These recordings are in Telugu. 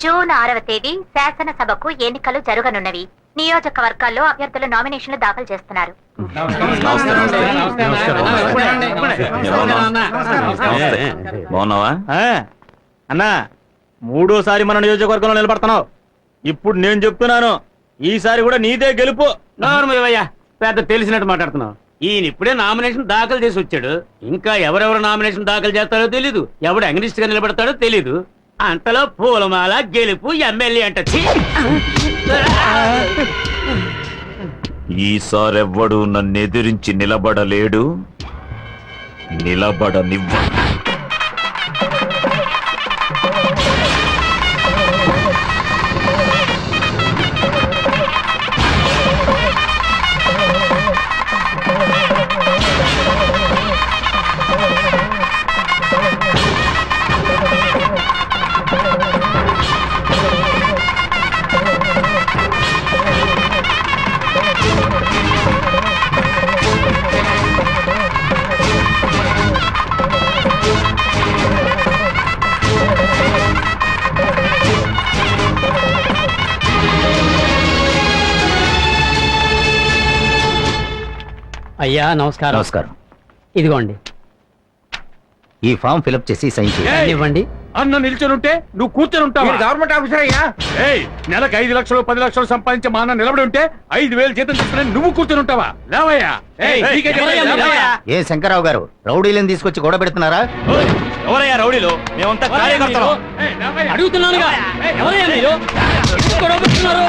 జూన్ 6వ తేదీ శాసనసభకు ఎన్నికలు జరగనున్నవి. నియోజకవర్గాల్లో అభ్యర్థులు నామినేషన్లు దాఖలు చేస్తున్నారు. అన్నా, మూడోసారి మన నియోజకవర్గంలో నిలబడుతున్నావు. ఇప్పుడు నేను చెప్తున్నాను, ఈసారి కూడా నీదే గెలుపు. నార్మయ్యా, పెద్ద తెలిసినట్టు మాట్లాడుతున్నావు. ఈయన ఇప్పుడే నామినేషన్ దాఖలు చేసి వచ్చాడు. ఇంకా ఎవరెవరు నామినేషన్ దాఖలు చేస్తారో తెలీదు, ఎవడు అగ్నిస్ట్ గా నిలబడతాడో తెలీదు. అంతలో పూలమాల గెలుపు ఎమ్మెల్యే అంట. ఈసారెవ్వడు నన్ను ఎదిరించి నిలబడలేడు, నిలబడనివ్వ. అయ్యా నమస్కారం. నమస్కారం. ఇదిగోండి ఈ ఫామ్ ఫిలప్ చేసి సైన్ చేయండి. ఇవ్వండి. అన్న నిల్చొని ఉంటే నువ్వు కూర్చొని ఉంటావు. గవర్నమెంట్ ఆఫీసర్ అయ్యా. నెలకు 5 లక్షలు 10 లక్షలు సంపాదించే మా అన్న నిలబడి ఉంటే 5,000 జీతం తీసుకుని నువ్వు కూర్చొని ఉంటావా? లేవయ్యా. ఏ శంకరరావు గారు, రౌడీలను తీసుకొచ్చి గొడవ పెడుతున్నారా? ఎవరయ్యా రౌడీలు? మేమంతా కార్యకర్తలు. అడుగుతున్నానుగా, ఎవరయ్యా మీరు? గొడవ పెడుతున్నారు?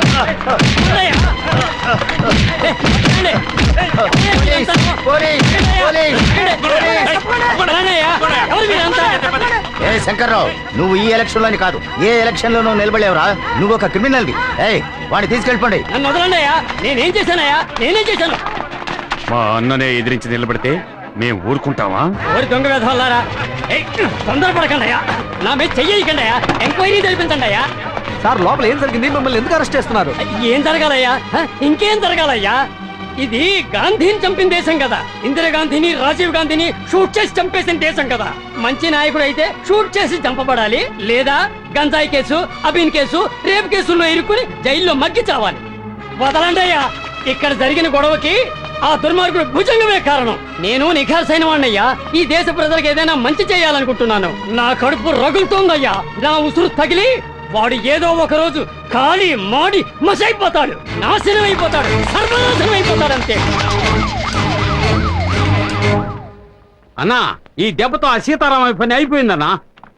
ఏ శంకర్రావు, నువ్వు ఈ ఎలక్షన్ లోని కాదు, ఏ ఎలక్షన్ లోనూ నిలబడలేవురా. నువ్వు ఒక క్రిమినల్ వి. వాడిని తీసుకెళ్ళిపోండి. నన్ను వదలండి అయ్యా. నేనేం చేశానయ్యా? నేనేం చేశాను? మా అన్ననే ఎదిరించి నిలబడితే మేము ఊరుకుంటావా? ఓరి దొంగ వేధవల్లారా, తొందరపడకండి అయ్యా. నా మీద చెయ్యకండి అయ్యా. ఎంక్వైరీ జరిపించండి అయ్యా. సార్, లోపల ఏం జరిగింది? మిమ్మల్ని ఎందుకు అరెస్ట్ చేస్తున్నారు? ఏం జరగాలయ్యా? ఇంకేం జరగాలయ్యా? ఇది గాంధీని చంపిన దేశం కదా. ఇందిరాగాంధీని, రాజీవ్ గాంధీని షూట్ చేసి చంపేసిన దేశం కదా. మంచి నాయకుడు అయితే షూట్ చేసి చంపబడాలి, లేదా గంజాయి కేసు, అబీన్ కేసు, రేప్ కేసుల్లో ఇరుక్కుని జైల్లో మగ్గి చావాలి. వదలండి అయ్యా. ఇక్కడ జరిగిన గొడవకి ఆ దుర్మార్గుడు భుజంగమే కారణం. నేను నిఖార్సైన వాణ్ణయ్యా. ఈ దేశ ప్రజలకు ఏదైనా మంచి చేయాలనుకుంటున్నాను. నా కడుపు రగులుతోందయ్యా. నా ఉసురు తగిలి వాడు ఏదో ఒక రోజు ఖాళీ మాడి మసైపోతాడు, నాశనం అయిపోతాడు, సర్వనాశనం అయిపోతాడు అంతే. అన్నా, ఈ దెబ్బతో ఆ సీతారామయ్య పని అయిపోయిందన్నా.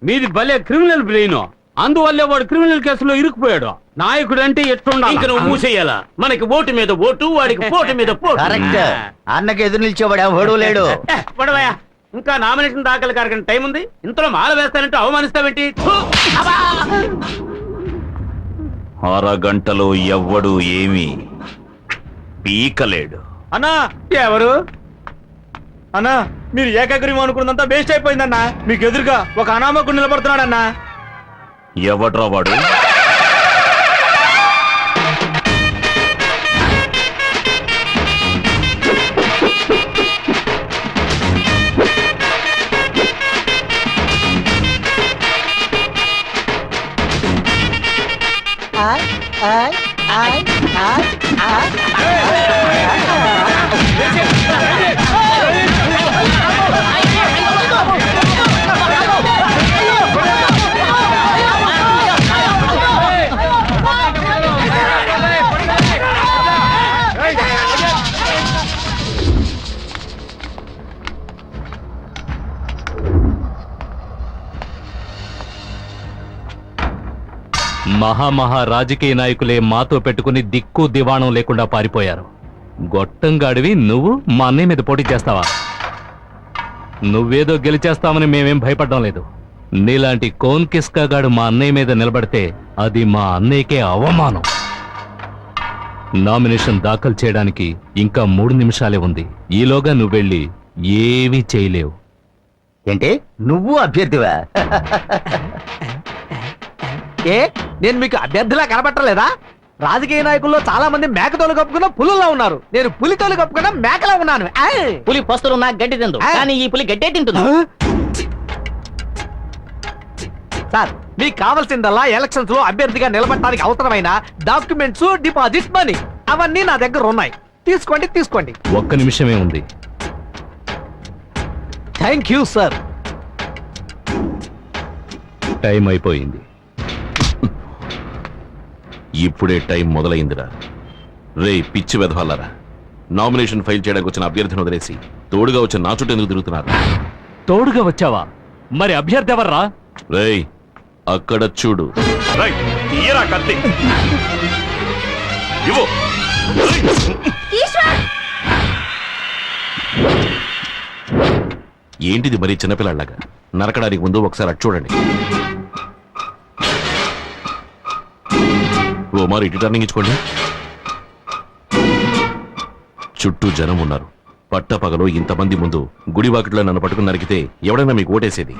మీది భలే క్రిమినల్ బ్రెయిన్, అందువల్లే వాడు క్రిమినల్ కేసులో ఇరుక్కుపోయాడు. నాయకుడు అంటే ఎట్లుండాలి? ఇంకా నువ్వు మూసేయాలా? మనకి ఓటు మీద ఓటు, వాడికి పోటు మీద పోటు. కరెక్ట్. అన్నకి ఎదురు నిలిచేవాడు ఎవడూ లేడు. పడవయా, ఇంకా నామినేషన్ దాఖలు కారకని టైం ఉంది. ఇంతలో మాల వేస్తానంటే అవమానిస్తావేంటి? అరగంటలో ఎవ్వడు ఏమీ పీకలేడు. అన్నా, ఎవరు? అన్నా, మీరు ఏకాగ్రీవం అనుకున్నదంతా వేస్ట్ అయిపోయిందన్నా. మీకు ఎదురుగా ఒక అనామకుడు నిలబడుతున్నాడన్నా. ఎవడ్రా వాడు? మహా రాజకీయ నాయకులే మాతో పెట్టుకుని దిక్కు దివాణం లేకుండా పారిపోయారు. గొట్టంగాడివి నువ్వు మా అన్నయ్య మీద పోటీ చేస్తావా? నువ్వేదో గెలిచేస్తామని మేమేం భయపడడం లేదు. నీలాంటి కోన్ కిస్కాగాడు మా అన్నయ్య మీద నిలబడితే అది మా అన్నయ్యకే అవమానం. నామినేషన్ దాఖలు చేయడానికి ఇంకా 3 నిమిషాలే ఉంది. ఈలోగా నువ్వెళ్ళి ఏమీ చేయలేవు. ఏంటి, నువ్వు అభ్యర్థివా? ఏ, నేను మీకు అభ్యర్థిలా కనబట్టలేదా? రాజకీయ నాయకుల్లో చాలా మంది మేకతోలు కప్పుకున్న పులుల్లో ఉన్నారు. నేను పులితోలు కప్పుకున్న మేకలా ఉన్నాను. పులి పస్తులు నాకు గడ్డి తిందు, కానీ ఈ పులి గడ్డే తింటుంది. సార్, మీకు కావాల్సిందల్లా ఎలక్షన్స్ లో అభ్యర్థిగా నిలబడటానికి అవసరమైన డాక్యుమెంట్స్, డిపాజిట్ మనీ అవన్నీ నా దగ్గర ఉన్నాయి. తీసుకోండి. ఒక్క నిమిషమే ఉంది. Thank you sir. టైం అయిపోయింది. ఇప్పుడే టైం మొదలైందిరా. రే పిచ్చి వెధవాలరా, నామినేషన్ ఫైల్ చేయడానికి వచ్చిన అభ్యర్థిని వదిలేసి తోడుగా వచ్చిన నా చుట్టూ ఎందుకు తిరుగుతున్నారు? తోడుగా వచ్చావా? మరి అభ్యర్థి ఎవర్రా? రేయ్ అక్కడ చూడు. కత్తి ఇవ్వు. ఏంటిది మరి చిన్నపిల్లాగా? నరకడానికి ముందు ఒకసారి అటు చూడండి. ఓ మరి ఇటు టర్నింగ్ ఇచ్చుకోండి. చుట్టూ జనం ఉన్నారు. పట్టపగలో ఇంతమంది ముందు గుడివాకిట్లో నన్ను పట్టుకుని నరికితే ఎవడైనా మీకు ఓటేసేది?